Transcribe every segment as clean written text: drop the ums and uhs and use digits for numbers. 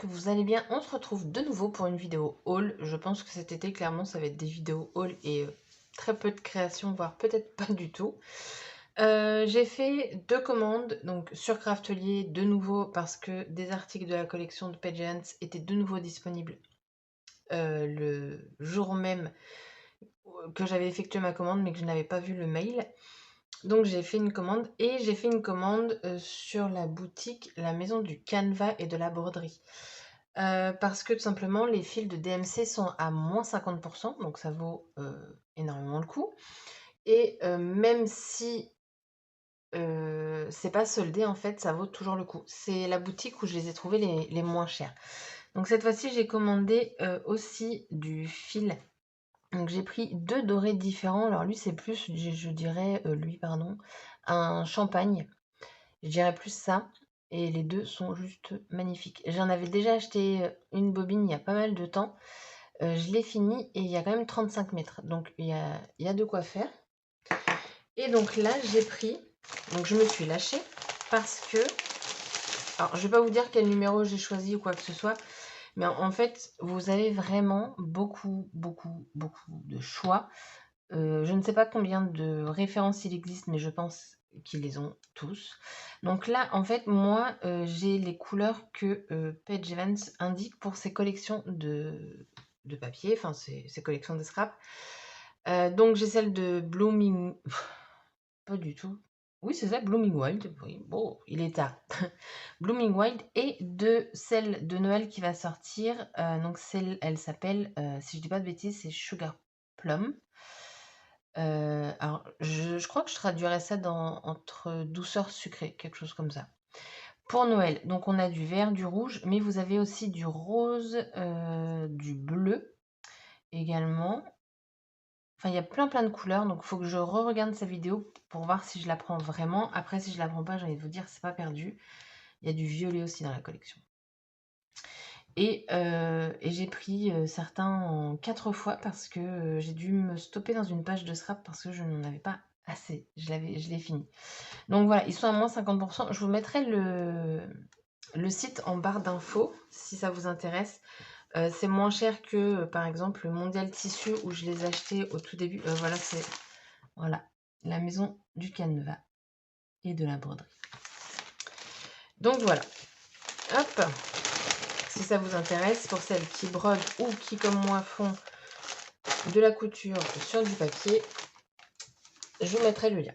que vous allez bien. On se retrouve de nouveau pour une vidéo haul. Je pense que cet été, clairement, ça va être des vidéos haul et très peu de création, voire peut-être pas du tout. J'ai fait 2 commandes, donc sur Craftelier, de nouveau, parce que des articles de la collection de Paige Evans étaient de nouveau disponibles le jour même que j'avais effectué ma commande, mais que je n'avais pas vu le mail. Donc j'ai fait une commande et j'ai fait une commande sur la boutique La Maison du Canevas et de la Broderie. Parce que tout simplement les fils de DMC sont à moins 50%, donc ça vaut énormément le coup. Et même si c'est pas soldé, en fait, ça vaut toujours le coup. C'est la boutique où je les ai trouvés les moins chers. Donc cette fois-ci, j'ai commandé aussi du fil. Donc j'ai pris 2 dorés différents. Alors lui, c'est plus, je dirais, lui, pardon, un champagne. Je dirais plus ça. Et les deux sont juste magnifiques. J'en avais déjà acheté une bobine il y a pas mal de temps. Je l'ai fini et il y a quand même 35 mètres. Donc il y a de quoi faire. Et donc là, j'ai pris. Donc je me suis lâchée parce que. Alors je vais pas vous dire quel numéro j'ai choisi ou quoi que ce soit. Mais en fait, vous avez vraiment beaucoup, beaucoup, beaucoup de choix. Je ne sais pas combien de références il existe, mais je pense qu'ils les ont tous. Donc là, en fait, moi, j'ai les couleurs que Paige Evans indique pour ses collections de papier, enfin ses collections de scrap. Donc j'ai celle de Blooming... Pas du tout. Oui, c'est ça, Blooming Wild. Oui, bon, il est tard. Blooming Wild et de celle de Noël qui va sortir. Donc celle, elle s'appelle, si je dis pas de bêtises, c'est Sugar Plum. Alors je crois que je traduirais ça entre douceur sucrée, quelque chose comme ça. Pour Noël, donc on a du vert, du rouge, mais vous avez aussi du rose, du bleu également. Enfin, il y a plein de couleurs, donc il faut que je re-regarde sa vidéo pour voir si je la prends vraiment. Après, si je la prends pas, j'ai envie de vous dire, c'est pas perdu. Il y a du violet aussi dans la collection. Et j'ai pris certains en 4 fois parce que j'ai dû me stopper dans une page de scrap parce que je n'en avais pas assez. Je l'ai fini. Donc voilà, ils sont à moins 50%. Je vous mettrai le site en barre d'infos si ça vous intéresse. C'est moins cher que par exemple le Mondial Tissu où je les achetais au tout début. Voilà, c'est la maison du canevas et de la broderie. Donc voilà. Hop. Si ça vous intéresse, pour celles qui brodent ou qui, comme moi, font de la couture sur du papier, je vous mettrai le lien.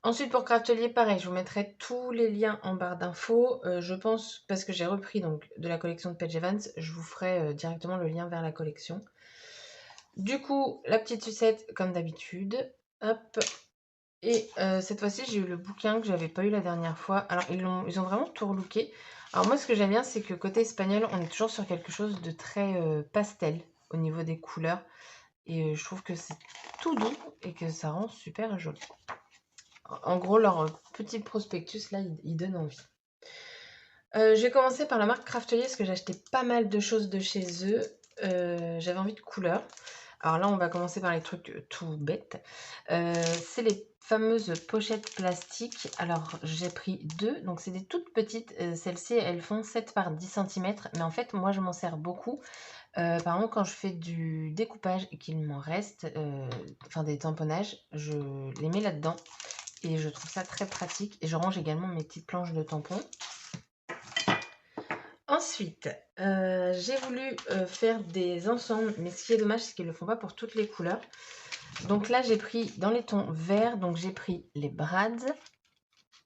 Ensuite, pour Craftelier, pareil, je vous mettrai tous les liens en barre d'infos. Je pense, parce que j'ai repris donc de la collection de Paige Evans, je vous ferai directement le lien vers la collection. Du coup, la petite sucette, comme d'habitude. Hop. Et cette fois-ci, j'ai eu le bouquin que j'avais pas eu la dernière fois. Alors, ils ont vraiment tout relooké. Alors moi, ce que j'aime bien, c'est que côté espagnol, on est toujours sur quelque chose de très pastel au niveau des couleurs. Et je trouve que c'est tout doux et que ça rend super joli. En gros, leur petit prospectus, là, il donne envie. J'ai commencé par la marque Craftelier parce que j'ai acheté pas mal de choses de chez eux. J'avais envie de couleurs. Alors là, on va commencer par les trucs tout bêtes. C'est les fameuses pochettes plastiques. Alors, j'ai pris 2. Donc, c'est des toutes petites. Celles-ci, elles font 7 par 10 cm. Mais en fait, moi, je m'en sers beaucoup. Par exemple, quand je fais du découpage et qu'il m'en reste, enfin des tamponnages, je les mets là-dedans. Et je trouve ça très pratique. Et je range également mes petites planches de tampons. Ensuite, j'ai voulu faire des ensembles, mais ce qui est dommage, c'est qu'ils ne le font pas pour toutes les couleurs. Donc là, j'ai pris dans les tons verts, donc j'ai pris les brads,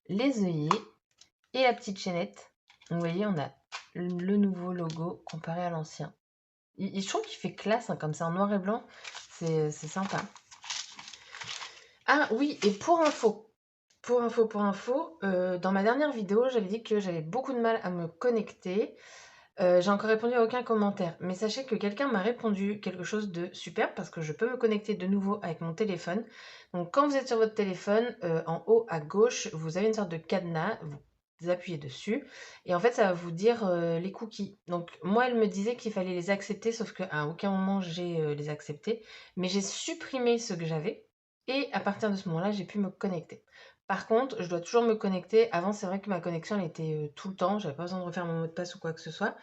les œillets et la petite chaînette. Donc, vous voyez, on a le nouveau logo comparé à l'ancien. Je trouve qu'il fait classe, hein, comme ça, en noir et blanc, c'est sympa. Ah oui, et pour info, dans ma dernière vidéo, j'avais dit que j'avais beaucoup de mal à me connecter. J'ai encore répondu à aucun commentaire, mais sachez que quelqu'un m'a répondu quelque chose de super parce que je peux me connecter de nouveau avec mon téléphone. Donc quand vous êtes sur votre téléphone, en haut à gauche, vous avez une sorte de cadenas, vous appuyez dessus et en fait ça va vous dire les cookies. Donc moi elle me disait qu'il fallait les accepter, sauf qu'à aucun moment j'ai les acceptés, mais j'ai supprimé ceux que j'avais et à partir de ce moment-là, j'ai pu me connecter. Par contre, je dois toujours me connecter. Avant, c'est vrai que ma connexion, elle était tout le temps. J'avais pas besoin de refaire mon mot de passe ou quoi que ce soit.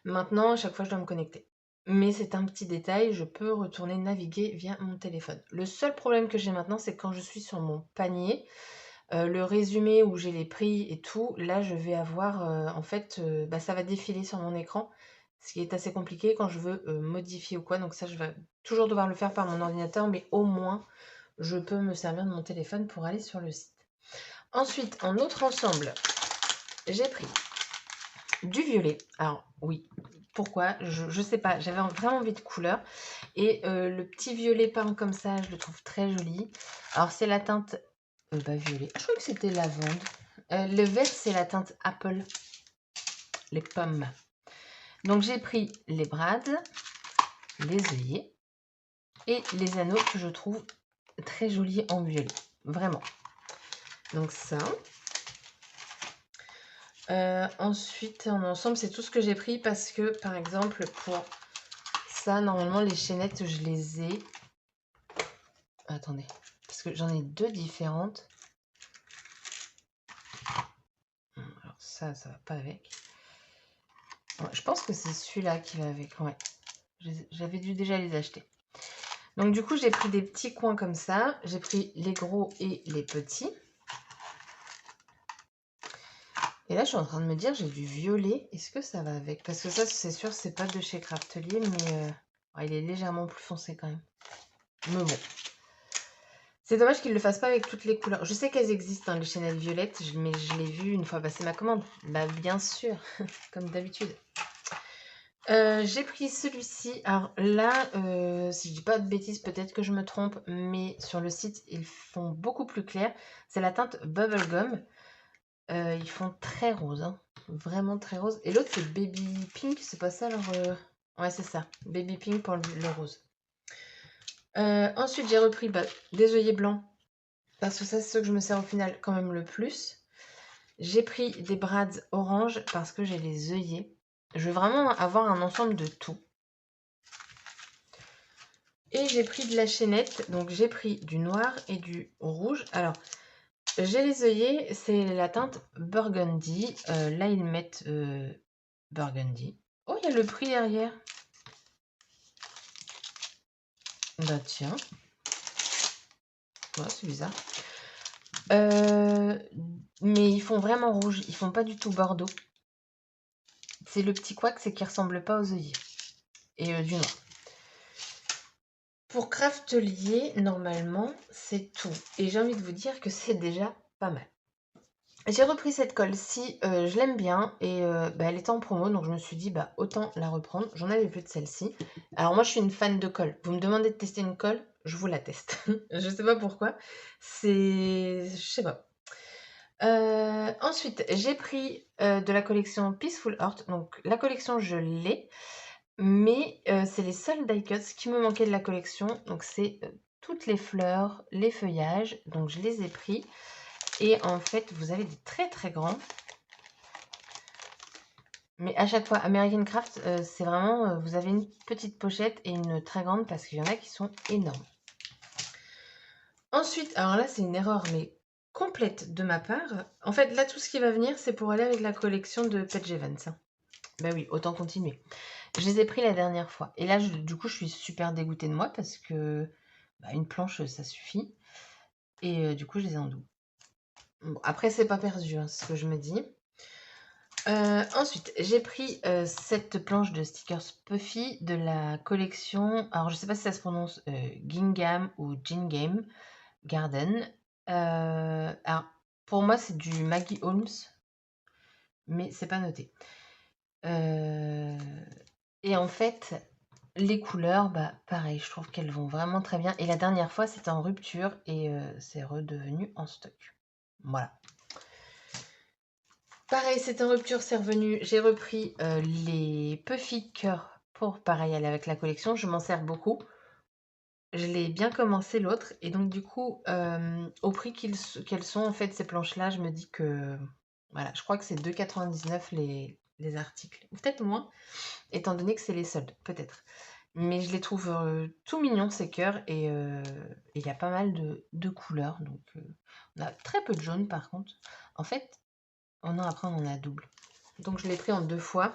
Maintenant, à chaque fois, je dois me connecter. Mais c'est un petit détail, je peux retourner naviguer via mon téléphone. Le seul problème que j'ai maintenant, c'est quand je suis sur mon panier, le résumé où j'ai les prix et tout, là, je vais avoir, en fait, bah, ça va défiler sur mon écran, ce qui est assez compliqué quand je veux modifier ou quoi. Donc ça, je vais toujours devoir le faire par mon ordinateur, mais au moins, je peux me servir de mon téléphone pour aller sur le site. Ensuite, en autre ensemble, j'ai pris du violet. Alors oui, pourquoi? Je sais pas, j'avais vraiment envie de couleur. Et le petit violet peint comme ça, je le trouve très joli. Alors c'est la teinte violet. Je crois que c'était lavande. Le vert, c'est la teinte apple, les pommes. Donc j'ai pris les brades, les œillets et les anneaux que je trouve très jolis en violet. Vraiment. Donc ça. Ensuite, en ensemble, c'est tout ce que j'ai pris parce que, par exemple, pour ça, normalement, les chaînettes, je les ai... Attendez, parce que j'en ai deux différentes. Alors ça va pas avec. Ouais, je pense que c'est celui-là qui va avec, ouais. J'avais dû déjà les acheter. Donc du coup, j'ai pris des petits coins comme ça. J'ai pris les gros et les petits. Et là, je suis en train de me dire, j'ai du violet. Est-ce que ça va avec? Parce que ça, c'est sûr, c'est pas de chez Craftelier, mais ouais, il est légèrement plus foncé quand même. Mais bon. C'est dommage qu'ils ne le fassent pas avec toutes les couleurs. Je sais qu'elles existent, hein, les chaînettes violettes, mais je l'ai vu une fois passer ma commande. Bah bien sûr, comme d'habitude. J'ai pris celui-ci. Alors là, si je dis pas de bêtises, peut-être que je me trompe, mais sur le site, ils font beaucoup plus clair. C'est la teinte Bubblegum. Ils font très rose, hein, vraiment très rose. Et l'autre, c'est Baby Pink, c'est pas ça alors ouais, c'est ça. Baby Pink pour le rose. Ensuite, j'ai repris des œillets blancs, parce que ça, c'est ce que je me sers au final quand même le plus. J'ai pris des brads orange parce que j'ai les œillets. Je veux vraiment avoir un ensemble de tout. Et j'ai pris de la chaînette, donc j'ai pris du noir et du rouge. Alors, j'ai les œillets, c'est la teinte Burgundy. Là, ils mettent Burgundy. Oh, il y a le prix derrière. Bah tiens. Ouais, c'est bizarre. Mais ils font vraiment rouge, ils font pas du tout bordeaux. C'est le petit couac, c'est qu'ils ressemblent pas aux œillets. Et du noir. Pour Craftelier, normalement, c'est tout. Et j'ai envie de vous dire que c'est déjà pas mal. J'ai repris cette colle-ci, je l'aime bien et elle était en promo, donc je me suis dit autant la reprendre. J'en avais plus de celle-ci. Alors moi, je suis une fan de colle. Vous me demandez de tester une colle, je vous la teste. Je sais pas pourquoi. Je sais pas. Ensuite, j'ai pris de la collection Peaceful Heart. Donc la collection, je l'ai, mais c'est les seuls die cuts qui me manquaient de la collection. Donc c'est toutes les fleurs, les feuillages. Donc je les ai pris. Et en fait, vous avez des très très grands. Mais à chaque fois, American Craft, c'est vraiment... vous avez une petite pochette et une très grande parce qu'il y en a qui sont énormes. Ensuite, alors là, c'est une erreur, mais complète de ma part. En fait, là, tout ce qui va venir, c'est pour aller avec la collection de Paige Evans. Ben oui, autant continuer. Je les ai pris la dernière fois. Et là, du coup, je suis super dégoûtée de moi parce que une planche, ça suffit. Et du coup, je les ai en double. Bon, après, c'est pas perdu, hein, c'est ce que je me dis. Ensuite, j'ai pris cette planche de stickers Puffy de la collection. Alors, je sais pas si ça se prononce Gingham ou Gingham Garden. Alors, pour moi, c'est du Maggie Holmes, mais c'est pas noté. Et en fait, les couleurs, pareil, je trouve qu'elles vont vraiment très bien. Et la dernière fois, c'était en rupture et c'est redevenu en stock. Voilà. Pareil, c'était en rupture, c'est revenu. J'ai repris les Puffy Cœur pour, pareil, aller avec la collection. Je m'en sers beaucoup. Je l'ai bien commencé l'autre. Et donc, du coup, au prix qu'elles sont, en fait, ces planches-là, je me dis que... Voilà, je crois que c'est 2,99 les articles. Ou peut-être moins, étant donné que c'est les soldes, peut-être. Mais je les trouve tout mignons, ces cœurs, et il y a pas mal de couleurs. Donc, on a très peu de jaune par contre. En fait, après, on en a double. Donc, je l'ai pris en 2 fois.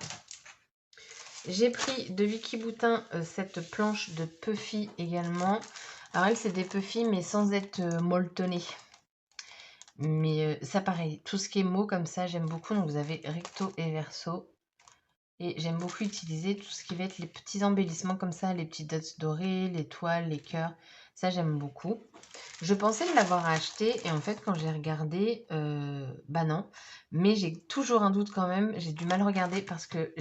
J'ai pris de Vicky Boutin cette planche de Puffy également. Alors, elle, c'est des Puffy, mais sans être molletonnées. Mais ça, pareil, tout ce qui est mots comme ça, j'aime beaucoup. Donc, vous avez recto et verso. Et j'aime beaucoup utiliser tout ce qui va être les petits embellissements comme ça, les petits dots dorés, les toiles, les cœurs. Ça, j'aime beaucoup. Je pensais l'avoir acheté et en fait, quand j'ai regardé, bah non. Mais j'ai toujours un doute quand même. J'ai du mal à regarder parce que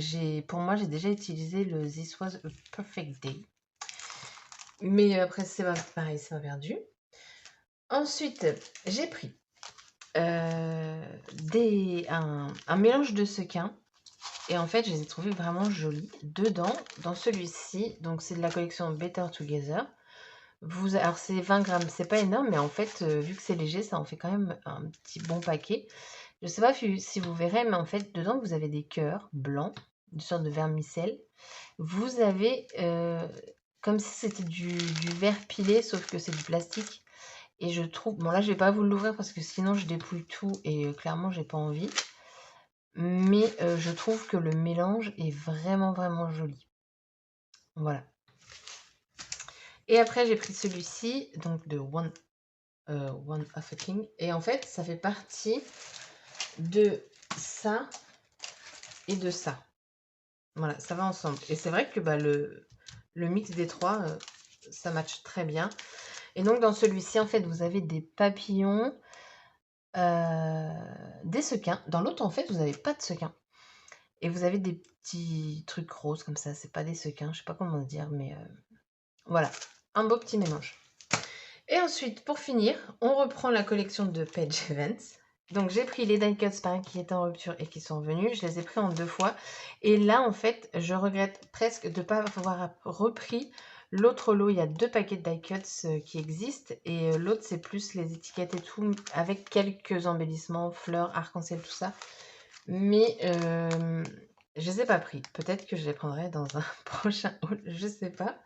pour moi, j'ai déjà utilisé le This Was a Perfect Day. Mais après, c'est pareil, c'est pas perdu. Ensuite, j'ai pris un mélange de sequins. Et en fait, je les ai trouvés vraiment jolis. Dedans, dans celui-ci, donc c'est de la collection Better Together. Alors c'est 20 grammes, c'est pas énorme, mais en fait, vu que c'est léger, ça en fait quand même un petit bon paquet. Je sais pas si vous verrez, mais en fait, dedans, vous avez des cœurs blancs, une sorte de vermicelle. Vous avez comme si c'était du verre pilé, sauf que c'est du plastique. Et je trouve, bon là, je vais pas vous l'ouvrir parce que sinon, je dépouille tout et clairement, j'ai pas envie. Mais je trouve que le mélange est vraiment, vraiment joli. Voilà. Et après, j'ai pris celui-ci, donc de One of a King. Et en fait, ça fait partie de ça et de ça. Voilà, ça va ensemble. Et c'est vrai que bah, le mix des trois, ça match très bien. Et donc, dans celui-ci, en fait, vous avez des papillons, des sequins. Dans l'autre, en fait, vous n'avez pas de sequins. Et vous avez des petits trucs roses comme ça. C'est pas des sequins, je sais pas comment dire, mais voilà. Un beau petit mélange. Et ensuite, pour finir, on reprend la collection de Page Events. Donc, j'ai pris les die cuts pareil, qui étaient en rupture et qui sont revenus. Je les ai pris en 2 fois. Et là, en fait, je regrette presque de ne pas avoir repris l'autre lot. Il y a 2 paquets de die cuts qui existent. Et l'autre, c'est plus les étiquettes et tout, avec quelques embellissements, fleurs, arc-en-ciel, tout ça. Mais je les ai pas pris. Peut-être que je les prendrai dans un prochain haul, je sais pas.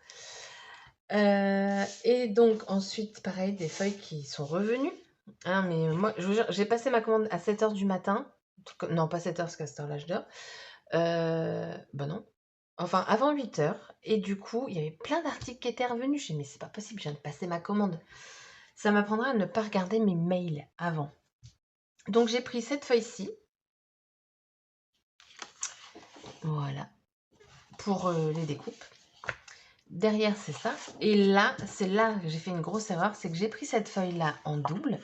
Et donc ensuite, pareil, des feuilles qui sont revenues. Hein, mais moi, je vous jure, j'ai passé ma commande à 7h du matin. Non, pas 7h, parce qu'à cette heure-là, je dors. Bah non. Enfin, avant 8h. Et du coup, il y avait plein d'articles qui étaient revenus. Je me suis dit, mais c'est pas possible, je viens de passer ma commande. Ça m'apprendra à ne pas regarder mes mails avant. Donc, j'ai pris cette feuille-ci. Voilà. Pour les découpes. Derrière, c'est ça. Et là, c'est là que j'ai fait une grosse erreur. C'est que j'ai pris cette feuille-là en double.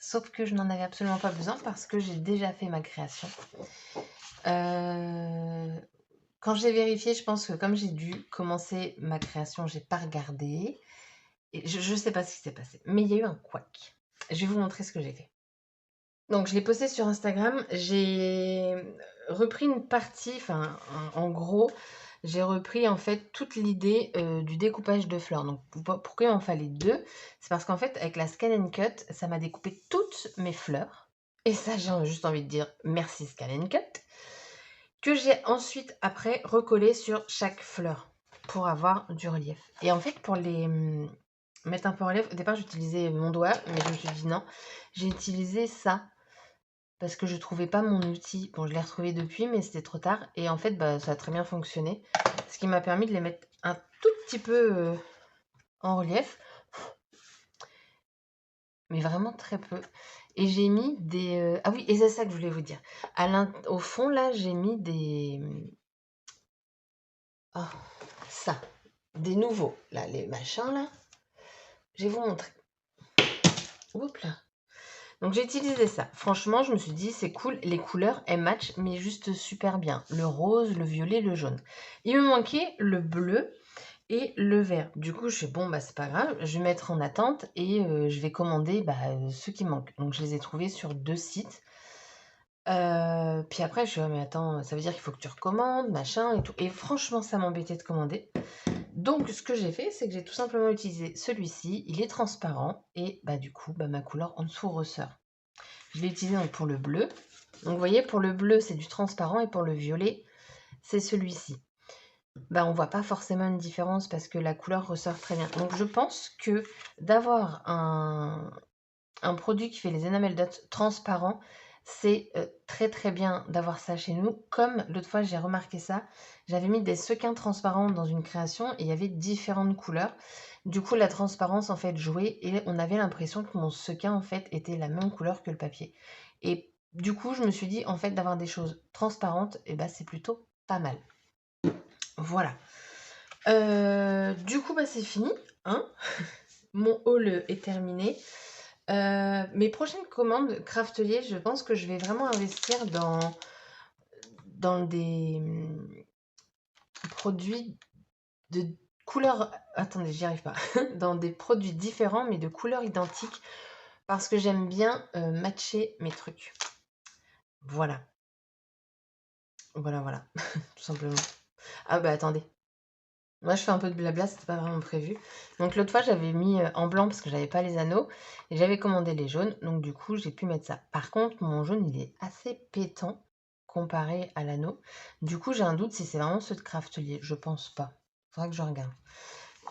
Sauf que je n'en avais absolument pas besoin parce que j'ai déjà fait ma création. Quand j'ai vérifié, je pense que comme j'ai dû commencer ma création, j'ai pas regardé. Et je ne sais pas ce qui s'est passé. Mais il y a eu un couac. Je vais vous montrer ce que j'ai fait. Donc, je l'ai posté sur Instagram. J'ai repris une partie, enfin, en gros, j'ai repris en fait toute l'idée du découpage de fleurs. Donc, pourquoi il en fallait 2? C'est parce qu'en fait, avec la Scan and Cut, ça m'a découpé toutes mes fleurs. Et ça, j'ai juste envie de dire merci Scan and Cut. Que j'ai ensuite, après, recollé sur chaque fleur pour avoir du relief. Et en fait, pour les mettre un peu en relief, au départ, j'utilisais mon doigt, mais je me suis dit non, j'ai utilisé ça parce que je trouvais pas mon outil. Bon, je l'ai retrouvé depuis, mais c'était trop tard. Et en fait, bah, ça a très bien fonctionné. Ce qui m'a permis de les mettre un tout petit peu en relief. Mais vraiment très peu. Et j'ai mis des... Ah oui, et c'est ça que je voulais vous dire. Au fond, là, j'ai mis des... Oh, ça. Des nouveaux. Là, les machins, là. Je vais vous montrer. Oups là. Donc j'ai utilisé ça. Franchement, je me suis dit, c'est cool. Les couleurs, elles matchent, mais juste super bien. Le rose, le violet, le jaune. Il me manquait le bleu et le vert. Du coup, je suis bon, bah c'est pas grave. Je vais mettre en attente et je vais commander ceux qui manquent. Donc je les ai trouvés sur 2 sites. Puis après, je suis, mais attends, ça veut dire qu'il faut que tu recommandes, machin et tout. Et franchement, ça m'embêtait de commander. Donc, ce que j'ai fait, c'est que j'ai tout simplement utilisé celui-ci. Il est transparent et bah, du coup, bah, ma couleur en dessous ressort. Je l'ai utilisé donc, pour le bleu. Donc, vous voyez, pour le bleu, c'est du transparent et pour le violet, c'est celui-ci. bah, on voit pas forcément une différence parce que la couleur ressort très bien. Donc je pense que d'avoir un produit qui fait les enamel dots transparents, c'est très très bien d'avoir ça chez nous. Comme l'autre fois j'ai remarqué ça, j'avais mis des sequins transparents dans une création et il y avait différentes couleurs. Du coup la transparence en fait jouait et on avait l'impression que mon sequin en fait était la même couleur que le papier. Et du coup je me suis dit en fait d'avoir des choses transparentes, et ben c'est plutôt pas mal. Voilà. Du coup bah c'est fini, hein. Mon haul est terminé. Mes prochaines commandes Craftelier, je pense que je vais vraiment investir dans des produits de couleurs. Attendez, j'y arrive pas. Dans des produits différents, mais de couleurs identiques, parce que j'aime bien matcher mes trucs. Voilà, voilà, voilà, tout simplement. Ah bah attendez. Moi, je fais un peu de blabla, c'était pas vraiment prévu. Donc l'autre fois, j'avais mis en blanc parce que j'avais pas les anneaux et j'avais commandé les jaunes. Donc du coup, j'ai pu mettre ça. Par contre, mon jaune, il est assez pétant comparé à l'anneau. Du coup, j'ai un doute si c'est vraiment ceux de Craftelier. Je pense pas. Faudra que je regarde.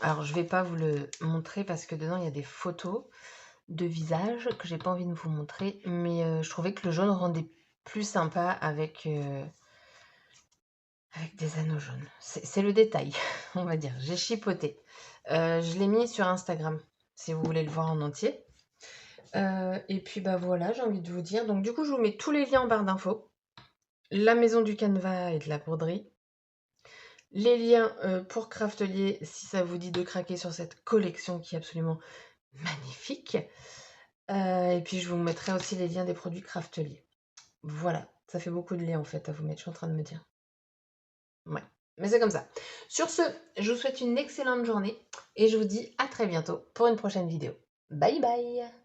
Alors, je vais pas vous le montrer parce que dedans, il y a des photos de visage que j'ai pas envie de vous montrer. Mais je trouvais que le jaune rendait plus sympa avec des anneaux jaunes. C'est le détail, on va dire. J'ai chipoté. Je l'ai mis sur Instagram, si vous voulez le voir en entier. Et puis bah voilà, j'ai envie de vous dire. Donc du coup, je vous mets tous les liens en barre d'infos. La maison du canevas et de la broderie. Les liens pour Craftelier, si ça vous dit de craquer sur cette collection qui est absolument magnifique. Et puis je vous mettrai aussi les liens des produits Craftelier. Voilà, ça fait beaucoup de liens en fait à vous mettre, je suis en train de me dire. Ouais, mais c'est comme ça. Sur ce, je vous souhaite une excellente journée et je vous dis à très bientôt pour une prochaine vidéo. Bye bye!